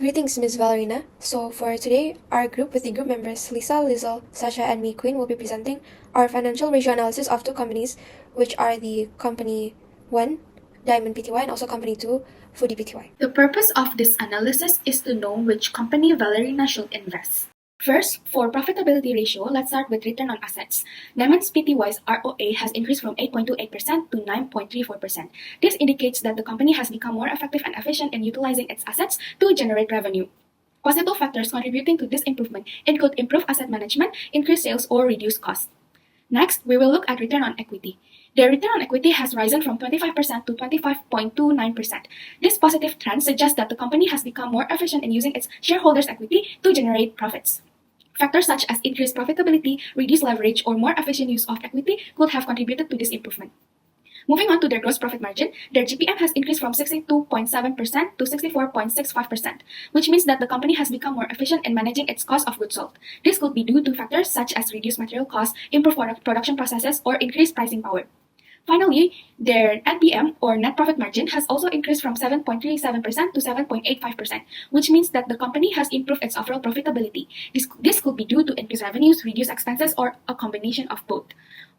Greetings, Ms. Valerina. So for today, our group with the group members Lisa, Liezl, Sasya, and me, Queen, will be presenting our financial ratio analysis of two companies, which are the Company 1, Diamond Pty, and also Company 2, Foodie Pty. The purpose of this analysis is to know which company Valerina should invest. First, for profitability ratio, let's start with return on assets. Diamond's Pty's ROA has increased from 8.28% to 9.34%. This indicates that the company has become more effective and efficient in utilizing its assets to generate revenue. Possible factors contributing to this improvement include improved asset management, increased sales, or reduced costs. Next, we will look at return on equity. The return on equity has risen from 25% to 25.29%. This positive trend suggests that the company has become more efficient in using its shareholders' equity to generate profits. Factors such as increased profitability, reduced leverage, or more efficient use of equity could have contributed to this improvement. Moving on to their gross profit margin, their GPM has increased from 62.7% to 64.65%, which means that the company has become more efficient in managing its cost of goods sold. This could be due to factors such as reduced material costs, improved production processes, or increased pricing power. Finally, their NPM, or net profit margin, has also increased from 7.37% to 7.85%, which means that the company has improved its overall profitability. This could be due to increased revenues, reduced expenses, or a combination of both.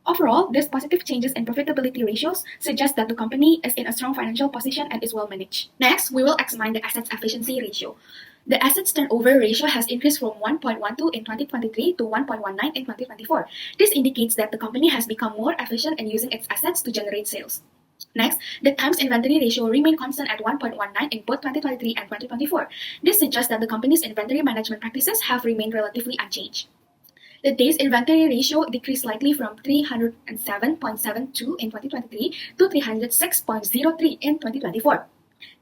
Overall, these positive changes in profitability ratios suggest that the company is in a strong financial position and is well managed. Next, we will examine the assets efficiency ratio. The assets turnover ratio has increased from 1.12 in 2023 to 1.19 in 2024. This indicates that the company has become more efficient in using its assets to generate sales. Next, the times inventory ratio remained constant at 1.19 in both 2023 and 2024. This suggests that the company's inventory management practices have remained relatively unchanged. The days inventory ratio decreased slightly from 307.72 in 2023 to 306.03 in 2024.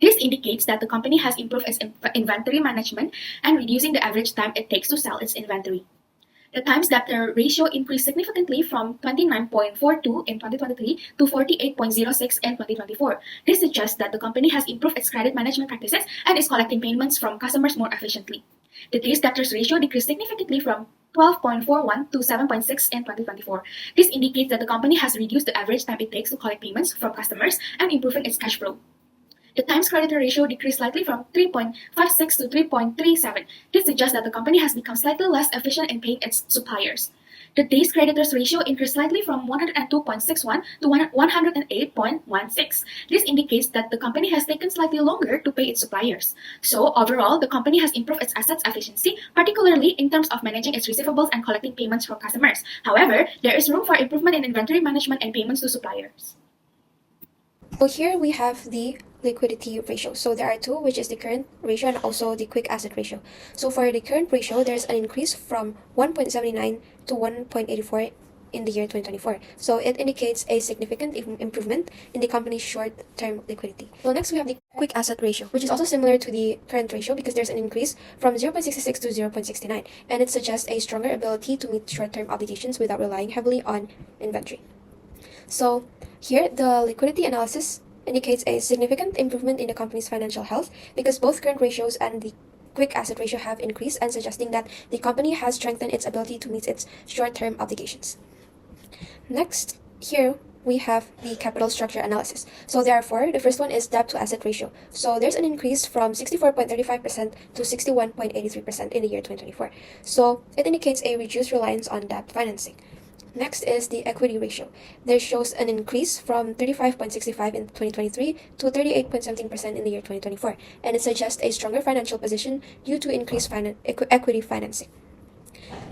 This indicates that the company has improved its inventory management and reducing the average time it takes to sell its inventory. The times debtor ratio increased significantly from 29.42 in 2023 to 48.06 in 2024. This suggests that the company has improved its credit management practices and is collecting payments from customers more efficiently. The days debtors ratio decreased significantly from 12.41 to 7.6 in 2024. This indicates that the company has reduced the average time it takes to collect payments from customers and improving its cash flow. The times creditor ratio decreased slightly from 3.56 to 3.37. This suggests that the company has become slightly less efficient in paying its suppliers. The days creditors ratio increased slightly from 102.61 to 108.16. This indicates that the company has taken slightly longer to pay its suppliers. So overall, the company has improved its assets efficiency, particularly in terms of managing its receivables and collecting payments from customers. However, there is room for improvement in inventory management and payments to suppliers. So here we have the liquidity ratio. So there are two, which is the current ratio and also the quick asset ratio. So for the current ratio, there's an increase from 1.79 to 1.84 in the year 2024. So it indicates a significant improvement in the company's short-term liquidity. Well, next we have the quick asset ratio, which is also similar to the current ratio because there's an increase from 0.66 to 0.69, and it suggests a stronger ability to meet short-term obligations without relying heavily on inventory. So here, the liquidity analysis indicates a significant improvement in the company's financial health because both current ratios and the quick asset ratio have increased, and suggesting that the company has strengthened its ability to meet its short-term obligations. Next, here we have the capital structure analysis. So there are four. The first one is debt to asset ratio. So there's an increase from 64.35% to 61.83% in the year 2024. So it indicates a reduced reliance on debt financing. Next is the equity ratio. This shows an increase from 35.65 in 2023 to 38.17% in the year 2024, and it suggests a stronger financial position due to increased equity financing.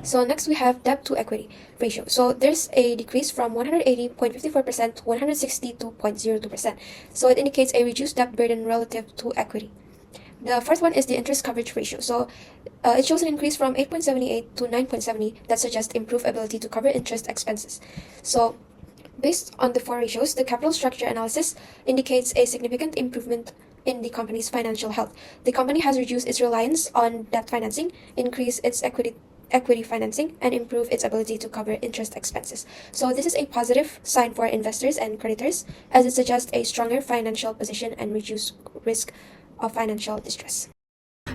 So next we have debt to equity ratio. So there's a decrease from 180.54% to 162.02%. So it indicates a reduced debt burden relative to equity. The fourth one is the interest coverage ratio. So it shows an increase from 8.78 to 9.70 that suggests improved ability to cover interest expenses. So based on the four ratios, the capital structure analysis indicates a significant improvement in the company's financial health. The company has reduced its reliance on debt financing, increased its equity financing, and improve its ability to cover interest expenses. So this is a positive sign for investors and creditors, as it suggests a stronger financial position and reduced risk of financial distress.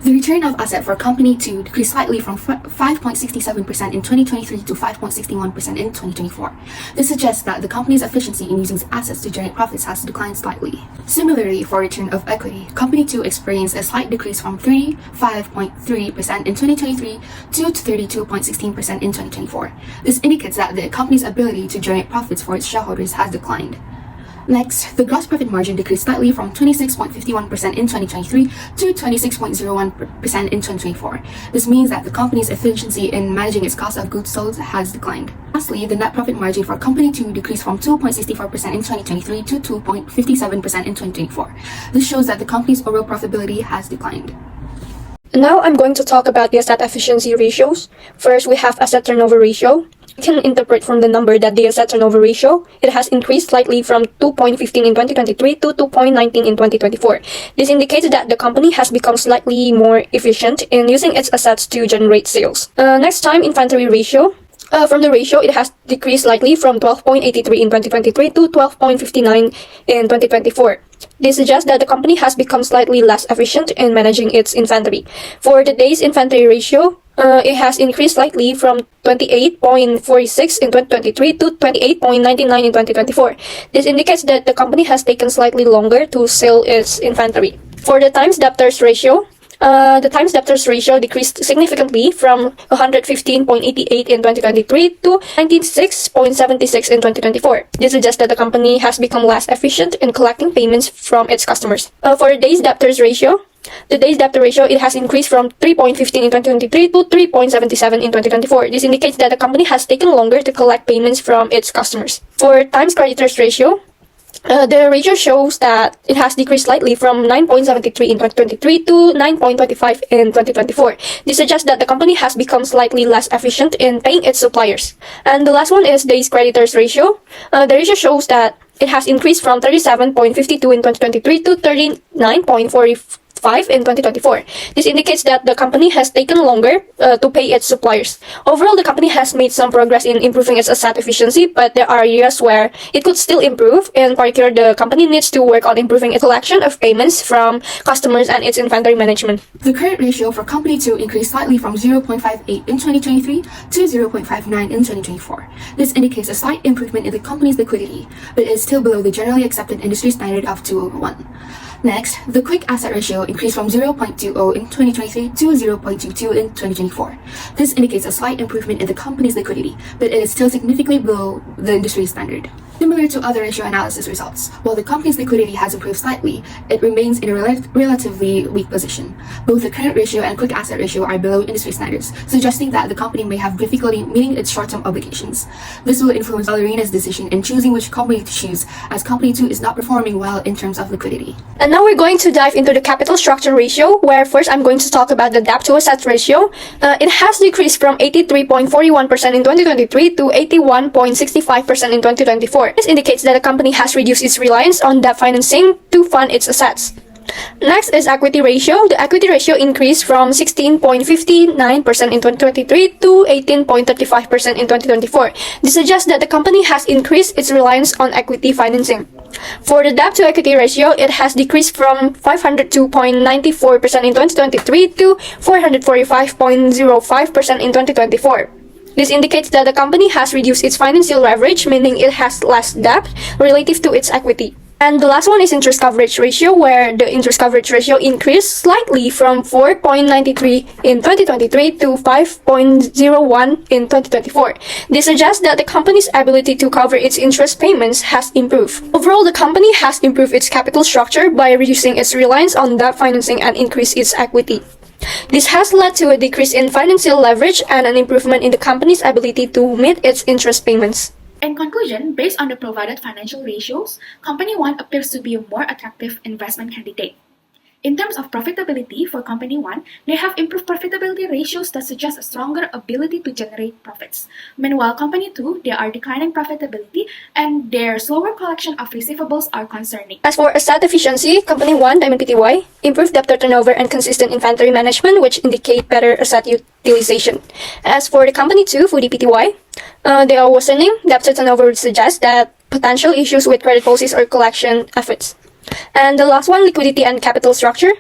The return of asset for Company 2 decreased slightly from 5.67% in 2023 to 5.61% in 2024. This suggests that the company's efficiency in using its assets to generate profits has declined slightly. Similarly, for return of equity, Company 2 experienced a slight decrease from 35.3% in 2023 to 32.16% in 2024. This indicates that the company's ability to generate profits for its shareholders has declined. Next, the gross profit margin decreased slightly from 26.51% in 2023 to 26.01% in 2024. This means that the company's efficiency in managing its cost of goods sold has declined. Lastly, the net profit margin for Company 2 decreased from 2.64% in 2023 to 2.57% in 2024. This shows that the company's overall profitability has declined. Now I'm going to talk about the asset efficiency ratios. First, we have asset turnover ratio. You can interpret from the number that the asset turnover ratio, it has increased slightly from 2.15 in 2023 to 2.19 in 2024. This indicates that the company has become slightly more efficient in using its assets to generate sales. Next time, inventory ratio. From the ratio, it has decreased slightly from 12.83 in 2023 to 12.59 in 2024. This suggests that the company has become slightly less efficient in managing its inventory. For the days inventory ratio, it has increased slightly from 28.46 in 2023 to 28.99 in 2024. This indicates that the company has taken slightly longer to sell its inventory. For the times debtors ratio, the times debtors ratio decreased significantly from 115.88 in 2023 to 96.76 in 2024. This suggests that the company has become less efficient in collecting payments from its customers. For the days debtors ratio, the days debtor ratio, it has increased from 3.15 in 2023 to 3.77 in 2024. This indicates that the company has taken longer to collect payments from its customers. For times creditors ratio, the ratio shows that it has decreased slightly from 9.73 in 2023 to 9.25 in 2024. This suggests that the company has become slightly less efficient in paying its suppliers. And the last one is days creditors ratio. The ratio shows that it has increased from 37.52 in 2023 to 39.45 in 2024. This indicates that the company has taken longer to pay its suppliers. Overall, the company has made some progress in improving its asset efficiency, but there are areas where it could still improve. In particular, the company needs to work on improving its collection of payments from customers and its inventory management. The current ratio for Company 2 increased slightly from 0.58 in 2023 to 0.59 in 2024. This indicates a slight improvement in the company's liquidity, but is still below the generally accepted industry standard of 2:1. Next, the quick asset ratio increased from 0.20 in 2023 to 0.22 in 2024. This indicates a slight improvement in the company's liquidity, but it is still significantly below the industry standard. Similar to other ratio analysis results, while the company's liquidity has improved slightly, it remains in a relatively weak position. Both the current ratio and quick asset ratio are below industry standards, suggesting that the company may have difficulty meeting its short-term obligations. This will influence Ballerina's decision in choosing which company to choose, as Company 2 is not performing well in terms of liquidity. And now we're going to dive into the capital structure ratio, where first I'm going to talk about the debt to assets ratio. It has decreased from 83.41% in 2023 to 81.65% in 2024. This indicates that the company has reduced its reliance on debt financing to fund its assets. Next is equity ratio. The equity ratio increased from 16.59% in 2023 to 18.35% in 2024. This suggests that the company has increased its reliance on equity financing. For the debt to equity ratio, it has decreased from 502.94% in 2023 to 445.05% in 2024. This indicates that the company has reduced its financial leverage, meaning it has less debt relative to its equity. And the last one is interest coverage ratio, where the interest coverage ratio increased slightly from 4.93 in 2023 to 5.01 in 2024. This suggests that the company's ability to cover its interest payments has improved. Overall, the company has improved its capital structure by reducing its reliance on debt financing and increase its equity. This has led to a decrease in financial leverage and an improvement in the company's ability to meet its interest payments. In conclusion, based on the provided financial ratios, Company 1 appears to be a more attractive investment candidate. In terms of profitability for Company 1, they have improved profitability ratios that suggest a stronger ability to generate profits. Meanwhile, Company 2, they are declining profitability and their slower collection of receivables are concerning. As for asset efficiency, Company 1, Diamond Pty, improved debtor turnover and consistent inventory management, which indicate better asset utilization. As for the Company 2, Foodie Pty, they are worsening debtor turnover, which suggests that potential issues with credit policies or collection efforts. And the last one, liquidity and capital structure.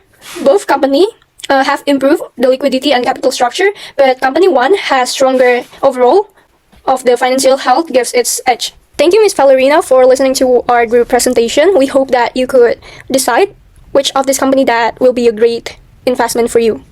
Both company have improved the liquidity and capital structure, but company 1 has stronger overall of the financial health gives its edge. Thank you, Ms. Valerina, for listening to our group presentation. We hope that you could decide which of this company that will be a great investment for you.